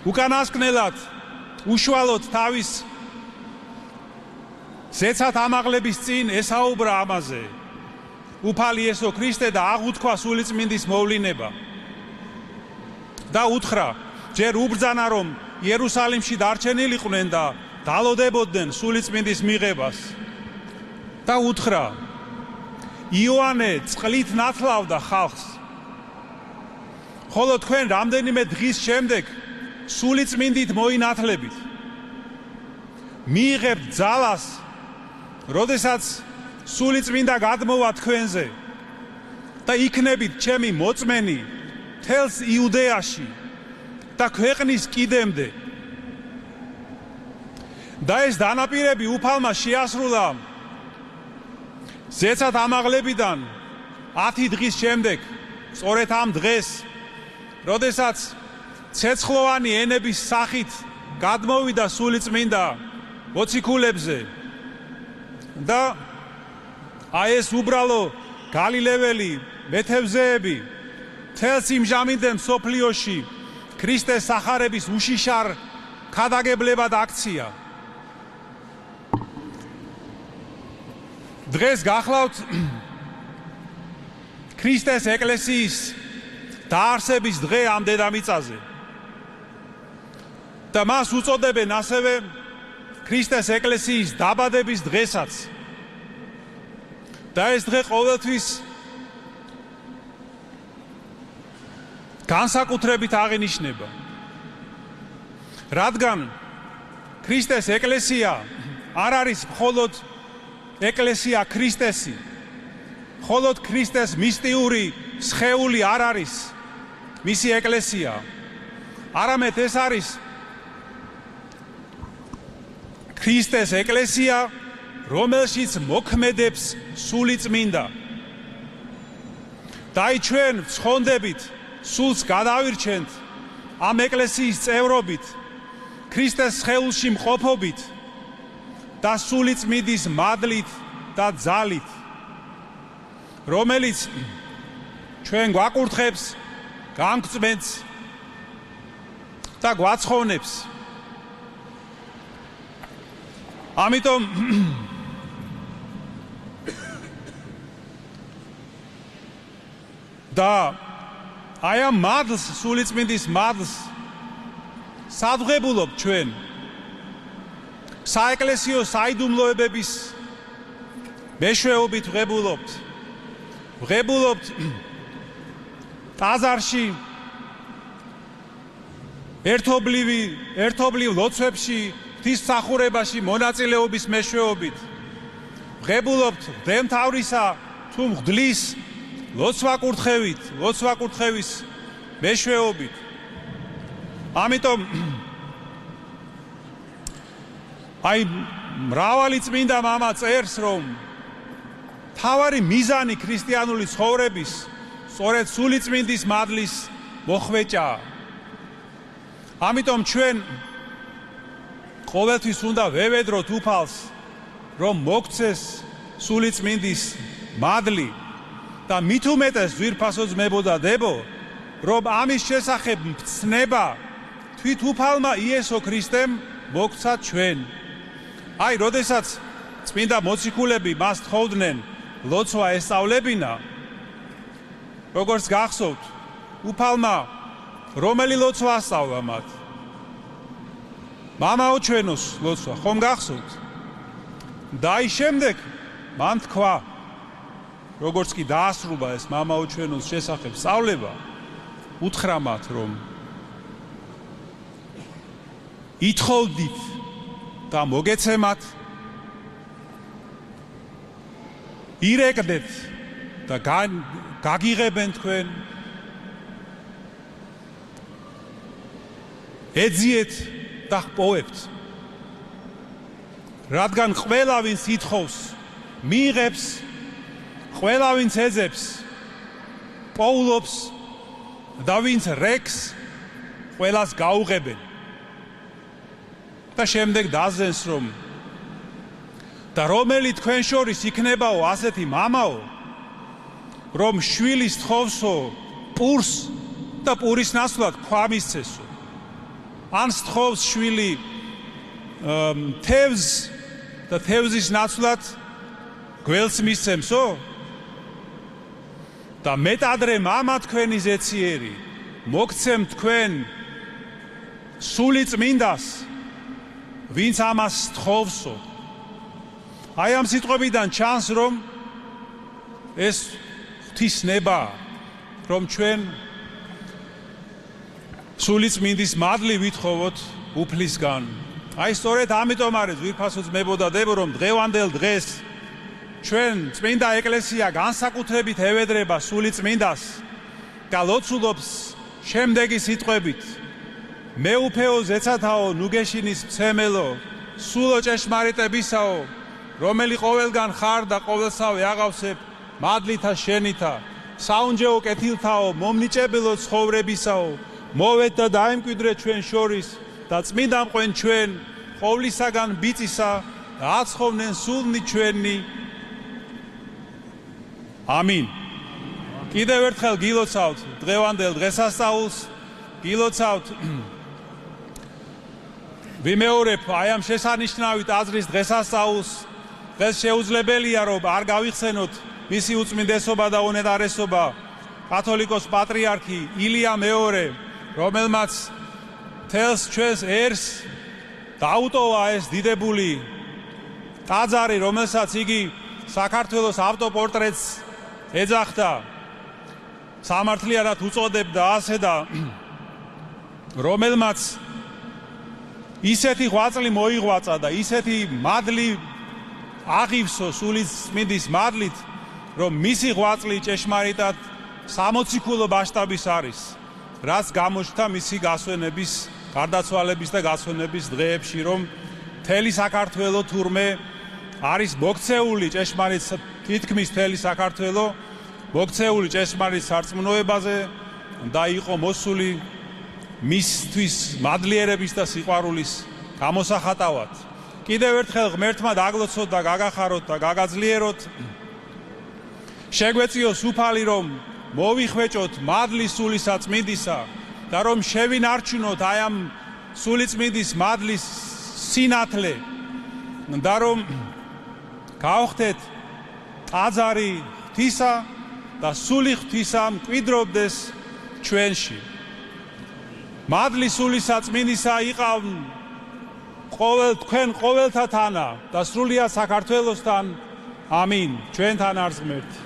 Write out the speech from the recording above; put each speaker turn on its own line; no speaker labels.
უკანასკნელად უშუალოდ თავის ზეცად ამაღლების წინ ესაუბრა ამაზე უფალი იესო ქრისტე და აღუთქვა სულიწმინდის მოვლინება და უთხრა ჯერ უბრძანა რომ იერუსალიმში დარჩენილიყვნენ და დალოდებოდნენ სულიწმინდის მიღებას და უთხრა იოანე წყლით ნათლავდა ხალხს ხოლო თქვენ რამდენიმე დღის შემდეგ სულიწმინდით მოინათლებით მიიღებთ ძალას როდესაც სულიწმინდა გადმოვა თქვენზე და იქნებით ჩემი მოწმენი მთელს იუდეაში და ქვეყნის კიდემდე და ეს დანაპირები უფალმა შეასრულა ზეცად ამაღლებიდან 10 დღის შემდეგ სწორედ ამ დღეს როდესაც ცეცხლოვანი ენების სახით გადმოვიდა სულიწმინდა მოციქულებზე და აი ეს უბრალო გალილეველი მეთევზეები მთელს იმჟამინდელ მსოფლიოში ქრისტეს სახარების უშიშარ ქადაგებლებად აქცია. დღეს გახლავთ ქრისტეს ეკლესიის დაარსების დღე ამ დედამიწაზე და მას უწოდებენ ასევე ქრისტეს ეკლესიის დაბადების დღესაც და ეს დღე ყოველთვის განსაკუთრებით აღინიშნება რადგან ქრისტეს ეკლესია არ არის მხოლოდ ეკლესია ქრისტესი მხოლოდ ქრისტეს მისტიური სხეული არ არის მისი ეკლესია არამედ ეს არის ქრისტეს ეკლესია რომელშიც მოქმედებს სულიწმინდა და ჩვენ ვცხონდებით სულს გადავირჩენთ ამ ეკლესიის წევრობით ქრისტეს სხეულში მყოფობით და სულიწმინდის მადლით და ძალით რომელიც ჩვენ გვაკურთხებს გამგწმენს და გვაცხოვნებს ამიტომ და აი ამ მადლს სულიწმინდის მადლს სადღებულობ ჩვენ საეკლესიო საიდუმლოებების მეშვეობით ვღებულობთ ტაძარში ერთობლივ ლოცვებში ღვთისმსახურებაში მონაწილეობის მეშვეობით ვღებულობთ მღვდელმთავრისა თუ მღვდლის ლოცვა-კურთხევის მეშვეობით ამიტომ აი მრავალი წმინდა მამა წერს რომ თავარი მიზანი ქრისტიანული ცხოვრების სწორედ სულიწმინდის მადლის მოხვეჭაა ამიტომ ჩვენ ყოველთვის უნდა ვევედროთ უფალს რომ მოგცეს სულიწმინდის მადლი და მით უმეტეს ძვირფასო ძმებო და დებო რომ ამის შესახებ მცნება თვით უფალმა იესო ქრისტემ მოგცა ჩვენ აი როდესაც წმინდა მოციქულები მას თხოვდნენ ლოცვა ესწავლებინა როგორც გახსოვთ უფალმა რომელი ლოცვა ასწავლა მათ მამაო ჩვენოს ლოცვა ხომ გახსოვთ და აი შემდეგ მან თქვა როგორც კი დაასრულა ეს მამაო ჩვენოს შესახებ სწავლება უთხრა მათ რომ ითხოვდით და მოგეცემათ ირეკდეთ და გაგიღებენ თქვენ ეძიეთ და ჰპოვებთ რადგან ყველა ვინც ითხოვს მიიღებს ყველა ვინც ეძებს პოულობს და ვინც რეკს ყველას გაუღებენ და შემდეგ დაზენს რომ და რომელი თქვენ შორის იქნებაო ასეთი მამაო რომ შვილის თხოვსო პურს და პურის ნაცვლად ქვა მისცესო ან სთხოვს შვილი თევზს და თევზის ნაცვლად გველს მისცემსო? და მეტადრე მამა თქვენი ზეციერი მოგცემ თქვენ სული წმინდას, ვინც ამას სთხოვსო. აი ამ სიტყვებიდან ჩანს, რომ ეს ღვთისნება, რომ ჩვენ სული წმინდის მადლი ვითხოვოთ უფლისგან. აი სწორედ ამიტომ არის ძვირფასო ძმებო და დებო, რომ დღევანდელ დღეს ჩვენ წმინდა ეკლესია განსაკუთრებით ევედრება სული წმინდას და ლოცულობს შემდეგი სიტყვებით: მეუფეო ზეცათაო, ნუგეშინის მცემელო, სულო ჭეშმარიტებისაო, რომელი ყოველგან ხარ და ყოველსავე აღავსებ მადლითა შენითა, საუნჯეო კეთილთაო, მომნიჭებელო ცხოვრებისაო, მოვედ და დაემკვიდრე ჩვენ შორის და წმინდა მყვენ ჩვენ ყოვლისაგან ბიწისა და აცხოვნენ სულნი ჩვენი. ამინ. კიდევ ერთხელ გილოცავთ დღევანდელ დღესასწაულს, გილოცავთ ვიმეორებ აი ამ შესანიშნავი ტაძრის დღესასწაულს. დღეს შეუძლებელია, რომ არ გავიხსენოთ მისი უწმინდესობა და უნეტარესობა კათოლიკოს პატრიარქი ილია მეორე, რომელმაც თელს ჩვენს ერს დაუტოვა ეს დიდებული ტაძარი, რომელსაც იგი საქართველოს ავტოპორტრეტს ეძახდა, სამართლიანად უწოდებდა ასე და რომელმაც ისეთი ღვაწლი მოიღვაწა და ისეთი მადლი აღივსო სული წმინდის მადლით, რომ მისი ღვაწლი ჭეშმარიტად 60 ქულო მასშტაბის არის, რაც გამოჩნდა მისი გასვენების, გარდაცვალების და გასვენების დღეებში, რომ მთელი საქართველო თურმე არის მოქცეული ჭეშმარიტ, თითქმის მთელი საქართველო მოქცეული ჭეშმარიტ სარწმუნოებაზე და იყო მოსული მისთვის მადლიერების და სიყვარულის გამოსახატავად. კიდევ ერთხელ ღმერთმა დაგლოცოთ და გაგახაროთ და გაგაძლიეროთ. შეგვეციოს უფალი, რომ მოვიხვეჭოთ მადლი სულისა წმინდისა და რომ შევინარჩუნოთ აი ამ სული წმინდის მადლის სინათლე და რომ გავხდეთ ტაძარი ღვთისა და სული ღვთისა მკვიდრობდეს ჩვენში. მადლი სულისა წმინდისა იყავ თქვენ ყოველთათანა და სრულიად საქართველოსთან. ამინ. ჩვენთან არს ღმერთი.